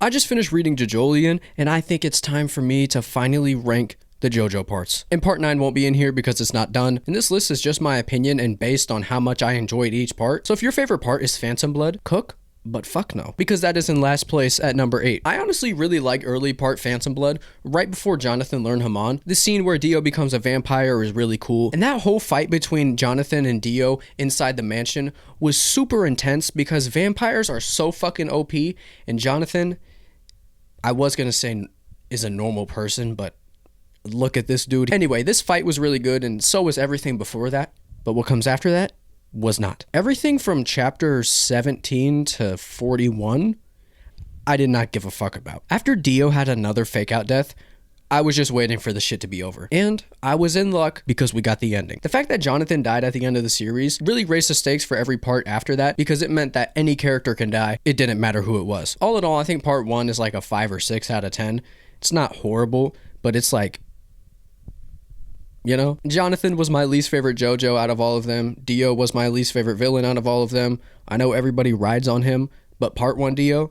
I just finished reading Jojo, and I think it's time for me to finally rank the Jojo parts. And part 9 won't be in here because it's not done, and this list is just my opinion and based on how much I enjoyed each part. So if your favorite part is Phantom Blood, cook, but fuck no, because that is in last place at number 8. I honestly really like early part Phantom Blood, right before Jonathan learned Haman. The scene where Dio becomes a vampire is really cool, and that whole fight between Jonathan and Dio inside the mansion was super intense because vampires are so fucking OP, and Jonathan, I was gonna say is a normal person, but look at this dude. Anyway, this fight was really good, and so was everything before that, but what comes after that was not. Everything from chapter 17 to 41, I did not give a fuck about. After Dio had another fake out death, I was just waiting for the shit to be over. And I was in luck because we got the ending. The fact that Jonathan died at the end of the series really raised the stakes for every part after that because it meant that any character can die. It didn't matter who it was. All in all, I think part 1 is like a 5 or 6 out of 10. It's not horrible, but it's like, you know, Jonathan was my least favorite Jojo out of all of them. Dio was my least favorite villain out of all of them. I know everybody rides on him, but part 1 Dio,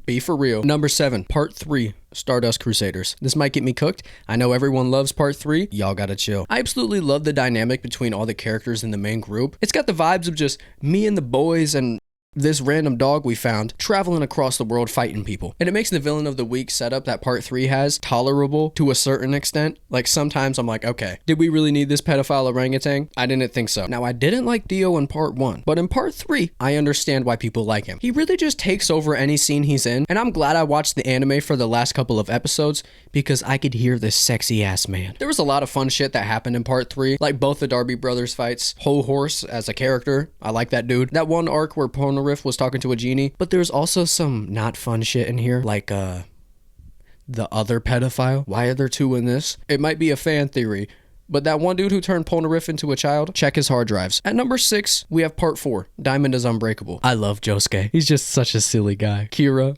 be for real. Number 7, part 3, Stardust Crusaders. This might get me cooked. I know everyone loves part 3. Y'all gotta chill. I absolutely love the dynamic between all the characters in the main group. It's got the vibes of just me and the boys and this random dog we found traveling across the world fighting people. And it makes the villain of the week setup that part 3 has tolerable to a certain extent. Like sometimes I'm like, okay, did we really need this pedophile orangutan? I didn't think so. Now I didn't like Dio in part 1, but in part 3, I understand why people like him. He really just takes over any scene he's in, and I'm glad I watched the anime for the last couple of episodes because I could hear this sexy ass man. There was a lot of fun shit that happened in part 3, like both the Darby brothers fights, Whole Horse as a character, I like that dude. That one arc where Polnareff was talking to a genie, but there's also some not fun shit in here, like the other pedophile. Why are there 2 in this? It might be a fan theory, but that one dude who turned Polnareff into a child, check his hard drives. At number 6, we have part 4, Diamond is Unbreakable. I love Josuke. He's just such a silly guy. Kira,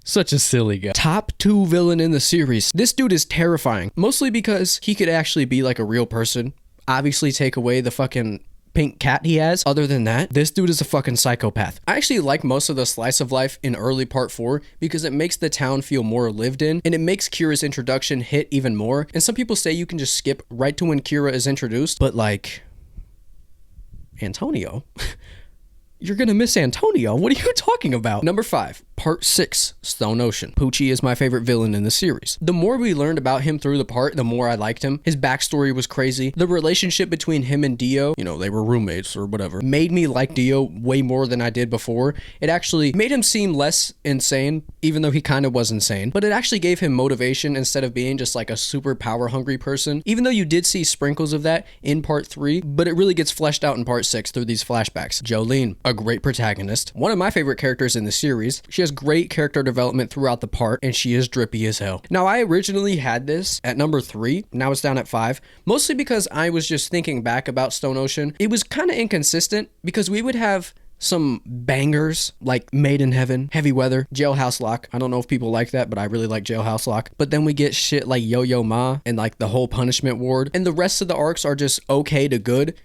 such a silly guy. Top 2 villain in the series. This dude is terrifying, mostly because he could actually be like a real person. Obviously take away the fucking pink cat he has. Other than that, this dude is a fucking psychopath. I actually like most of the slice of life in early part 4 because it makes the town feel more lived in, and it makes Kira's introduction hit even more. And some people say you can just skip right to when Kira is introduced, but like, Antonio? You're gonna miss Antonio. What are you talking about? Number 5, part 6, Stone Ocean. Poochie is my favorite villain in the series. The more we learned about him through the part, the more I liked him. His backstory was crazy. The relationship between him and Dio, you know, they were roommates or whatever, made me like Dio way more than I did before. It actually made him seem less insane, even though he kind of was insane, but it actually gave him motivation instead of being just like a super power hungry person. Even though you did see sprinkles of that in part 3, but it really gets fleshed out in part 6 through these flashbacks. Jolene, a great protagonist, one of my favorite characters in the series. She has great character development throughout the part, and she is drippy as hell. Now, I originally had this at number 3, now it's down at 5, mostly because I was just thinking back about Stone Ocean. It was kind of inconsistent because we would have some bangers like Made in Heaven, Heavy Weather, Jailhouse Lock. I don't know if people like that, but I really like Jailhouse Lock. But then we get shit like Yo-Yo Ma and like the whole Punishment Ward, and the rest of the arcs are just okay to good.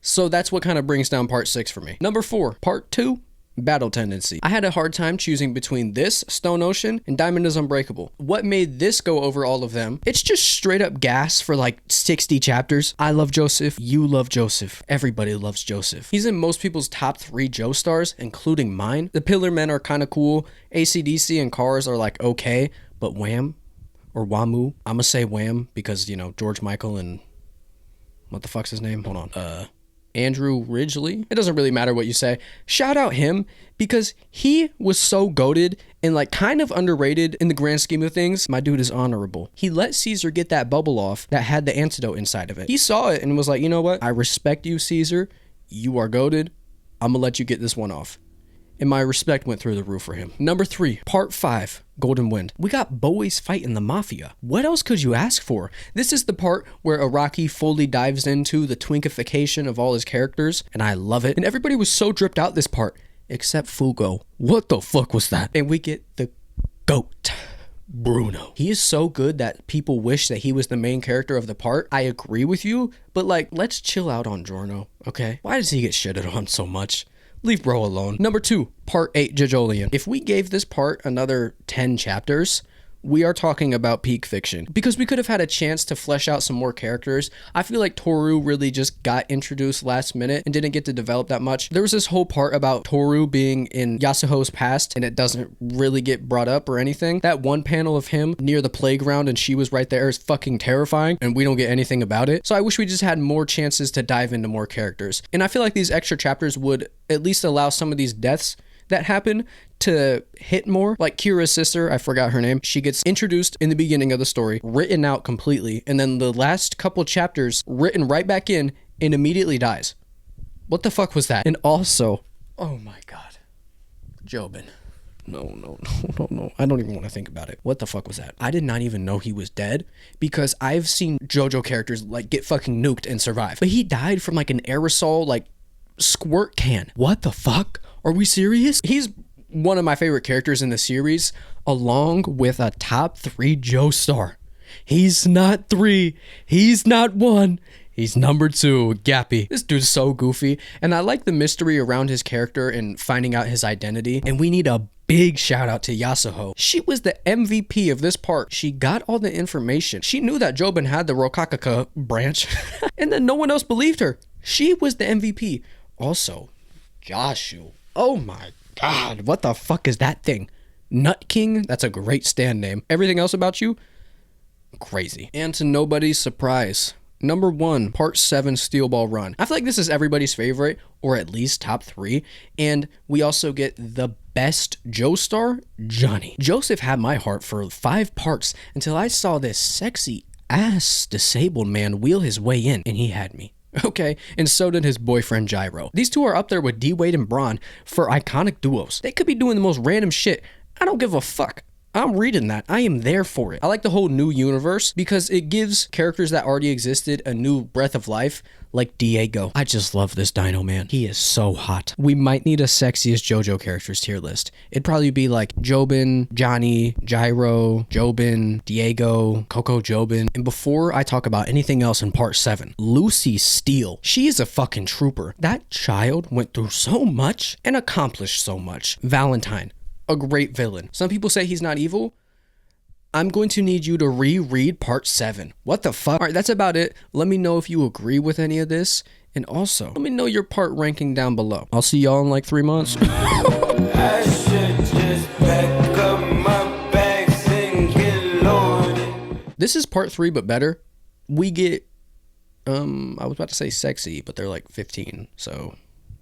So that's what kind of brings down part 6 for me. Number 4, part 2, Battle Tendency. I had a hard time choosing between this, Stone Ocean, and Diamond is Unbreakable. What made this go over all of them? It's just straight up gas for like 60 chapters. I love Joseph. You love Joseph. Everybody loves Joseph. He's in most people's top 3 Joe stars, including mine. The Pillar Men are kind of cool. AC/DC and Cars are like okay, but Wham or Wamu, I'm gonna say Wham because, you know, George Michael and what the fuck's his name? Hold on. Andrew Ridgeley. It doesn't really matter what you say. Shout out him because he was so goated and like kind of underrated in the grand scheme of things. My dude is honorable. He let Caesar get that bubble off that had the antidote inside of it. He saw it and was like, you know what? I respect you, Caesar. You are goated. I'm gonna let you get this one off. And my respect went through the roof for him. Number 3, part 5, Golden Wind. We got boys fighting the mafia. What else could you ask for? This is the part where Araki fully dives into the twinkification of all his characters, and I love it. And everybody was so dripped out this part, except Fugo. What the fuck was that? And we get the GOAT, Bruno. He is so good that people wish that he was the main character of the part. I agree with you, but like, let's chill out on Giorno, okay? Why does he get shitted on so much? Leave bro alone. Number 2, Part 8 Jojolian. If we gave this part another 10 chapters, we are talking about peak fiction, because we could have had a chance to flesh out some more characters. I feel like Toru really just got introduced last minute and didn't get to develop that much. There was this whole part about Toru being in Yasuho's past and it doesn't really get brought up or anything. That one panel of him near the playground and she was right there is fucking terrifying, and we don't get anything about it. So I wish we just had more chances to dive into more characters. And I feel like these extra chapters would at least allow some of these deaths that happen to hit more. Like Kira's sister, I forgot her name, she gets introduced in the beginning of the story, written out completely, and then the last couple chapters written right back in and immediately dies. What the fuck was that? And also, oh my god, Jobin. No. I don't even want to think about it. What the fuck was that? I did not even know he was dead, because I've seen JoJo characters like get fucking nuked and survive. But he died from like an aerosol like squirt can. What the fuck? Are we serious? He's one of my favorite characters in the series, along with a top 3 Joestar. He's not 3. He's not 1. He's number 2, Gappy. This dude's so goofy, and I like the mystery around his character and finding out his identity. And we need a big shout out to Yasuho. She was the MVP of this part. She got all the information. She knew that Jobin had the Rokakaka branch, and then no one else believed her. She was the MVP. Also, Joshu. Oh my god, what the fuck is that thing? Nut King? That's a great stand name. Everything else about you? Crazy. And to nobody's surprise, number 1, Part 7 Steel Ball Run. I feel like this is everybody's favorite, or at least top 3, and we also get the best Joestar, Johnny. Joseph had my heart for 5 parts until I saw this sexy ass disabled man wheel his way in, and he had me. Okay, and so did his boyfriend Gyro. These two are up there with D-Wade and Braun for iconic duos. They could be doing the most random shit. I don't give a fuck. I'm reading that. I am there for it. I like the whole new universe because it gives characters that already existed a new breath of life, like Diego. I just love this Dino Man. He is so hot. We might need a sexiest JoJo characters tier list. It'd probably be like Jobin, Johnny, Gyro, Jobin, Diego, Coco Jobin. And before I talk about anything else in Part 7, Lucy Steele. She is a fucking trooper. That child went through so much and accomplished so much. Valentine. A great villain. Some people say he's not evil. I'm going to need you to reread Part 7. What the fuck? All right, that's about it. Let me know if you agree with any of this. And also, let me know your part ranking down below. I'll see y'all in like 3 months. I should just pack up my bags and get loaded. This is Part 3, but better. We get, I was about to say sexy, but they're like 15. So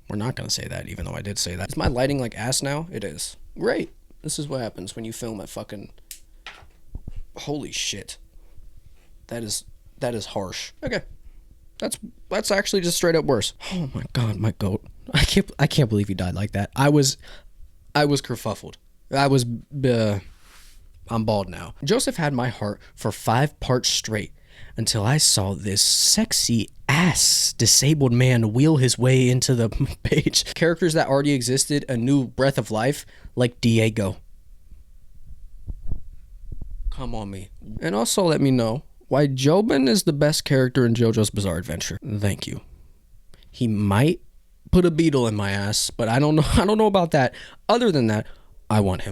we're not going to say that, even though I did say that. Is my lighting like ass now? It is. Great. This is what happens when you film at fucking... Holy shit. That is harsh. Okay. That's actually just straight up worse. Oh my god, my goat. I can't believe he died like that. I was kerfuffled. I'm bald now. Joseph had my heart for 5 parts straight until I saw this sexy ass disabled man wheel his way into the page. Characters that already existed a new breath of life, like Diego. Come on me. And also let me know why Jobin is the best character in JoJo's Bizarre Adventure. Thank you. He might put a beetle in my ass, but I don't know about that. Other than that, I want him.